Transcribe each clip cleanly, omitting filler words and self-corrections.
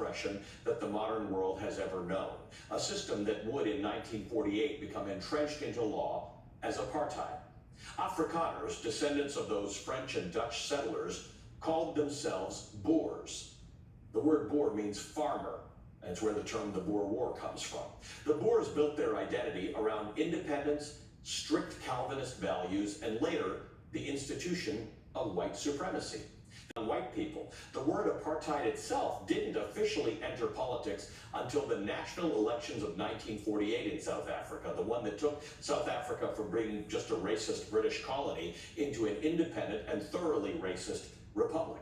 oppression that the modern world has ever known. A system that would, in 1948, become entrenched into law as apartheid. Afrikaners, descendants of those French and Dutch settlers, called themselves Boers. The word Boer means farmer. That's where the term the Boer War comes from. The Boers built their identity around independence, strict Calvinist values, and later, the institution of white supremacy. On white people, the word apartheid itself didn't officially enter politics until the national elections of 1948 in South Africa, the one that took South Africa from being just a racist British colony into an independent and thoroughly racist republic.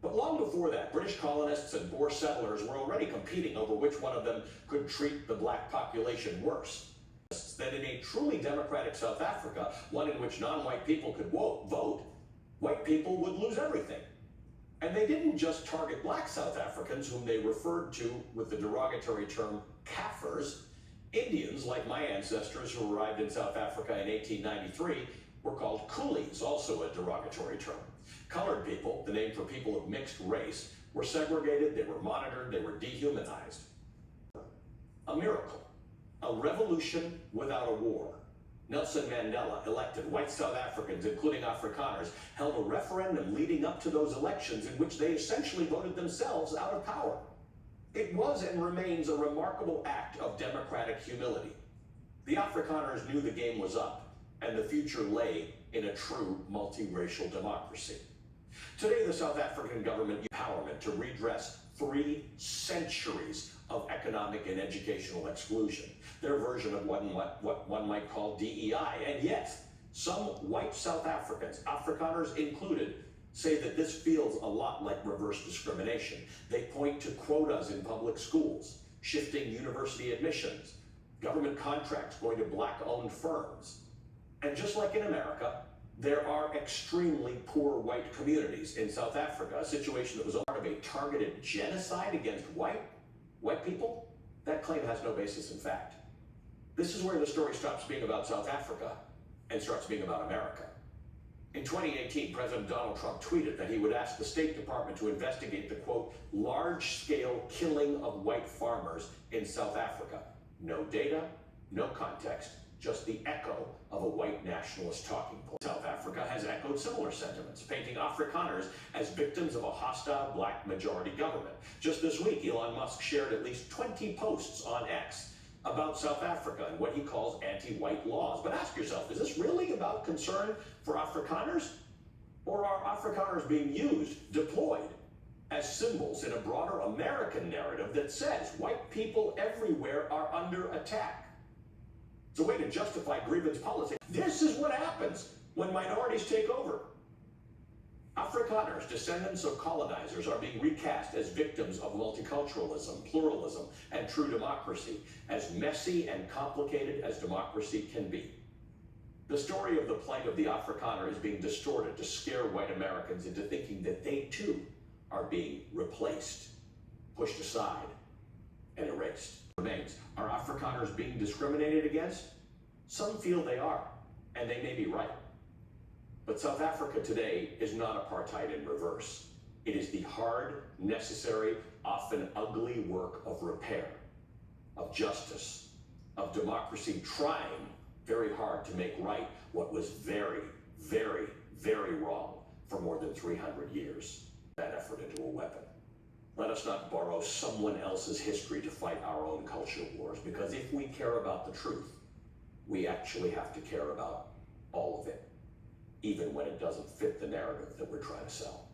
But long before that, British colonists and Boer settlers were already competing over which one of them could treat the black population worse. That in a truly democratic South Africa, one in which non-white people could vote, white people would lose everything. And they didn't just target black South Africans, whom they referred to with the derogatory term Kaffers. Indians, like my ancestors who arrived in South Africa in 1893, were called coolies, also a derogatory term. Colored people, the name for people of mixed race, were segregated, they were monitored, they were dehumanized. A miracle. A revolution without a war. Nelson Mandela elected white South Africans, including Afrikaners, held a referendum leading up to those elections in which they essentially voted themselves out of power. It was and remains a remarkable act of democratic humility. The Afrikaners knew the game was up, and the future lay in a true multiracial democracy. Today, the South African government empowerment to redress 3 centuries of economic and educational exclusion, their version of what one might call DEI. And yes, some white South Africans, Afrikaners included, say that this feels a lot like reverse discrimination. They point to quotas in public schools, shifting university admissions, government contracts going to black-owned firms. And just like in America, there are extremely poor white communities in South Africa, a situation that was part of a targeted genocide against white people. That claim has no basis in fact. This is where the story stops being about South Africa and starts being about America. In 2018, President Donald Trump tweeted that he would ask the State Department to investigate the, quote, large-scale killing of white farmers in South Africa. No data, no context, just the echo of a white nationalist talking point. South Africa has echoed similar sentiments, painting Afrikaners as victims of a hostile black majority government. Just this week, Elon Musk shared at least 20 posts on X about South Africa and what he calls anti-white laws. But ask yourself, is this really about concern for Afrikaners? Or are Afrikaners being used, deployed, as symbols in a broader American narrative that says white people everywhere are under attack? It's a way to justify grievance politics. This is what happens when minorities take over. Afrikaners, descendants of colonizers, are being recast as victims of multiculturalism, pluralism, and true democracy, as messy and complicated as democracy can be. The story of the plight of the Afrikaner is being distorted to scare white Americans into thinking that they too are being replaced, pushed aside, and erased. Remains. Are Afrikaners being discriminated against? Some feel they are, and they may be right. But South Africa today is not apartheid in reverse. It is the hard, necessary, often ugly work of repair, of justice, of democracy trying very hard to make right what was very, very, very wrong for more than 300 years. That effort into a weapon. Let us not borrow someone else's history to fight our own culture wars, because if we care about the truth, we actually have to care about all of it, even when it doesn't fit the narrative that we're trying to sell.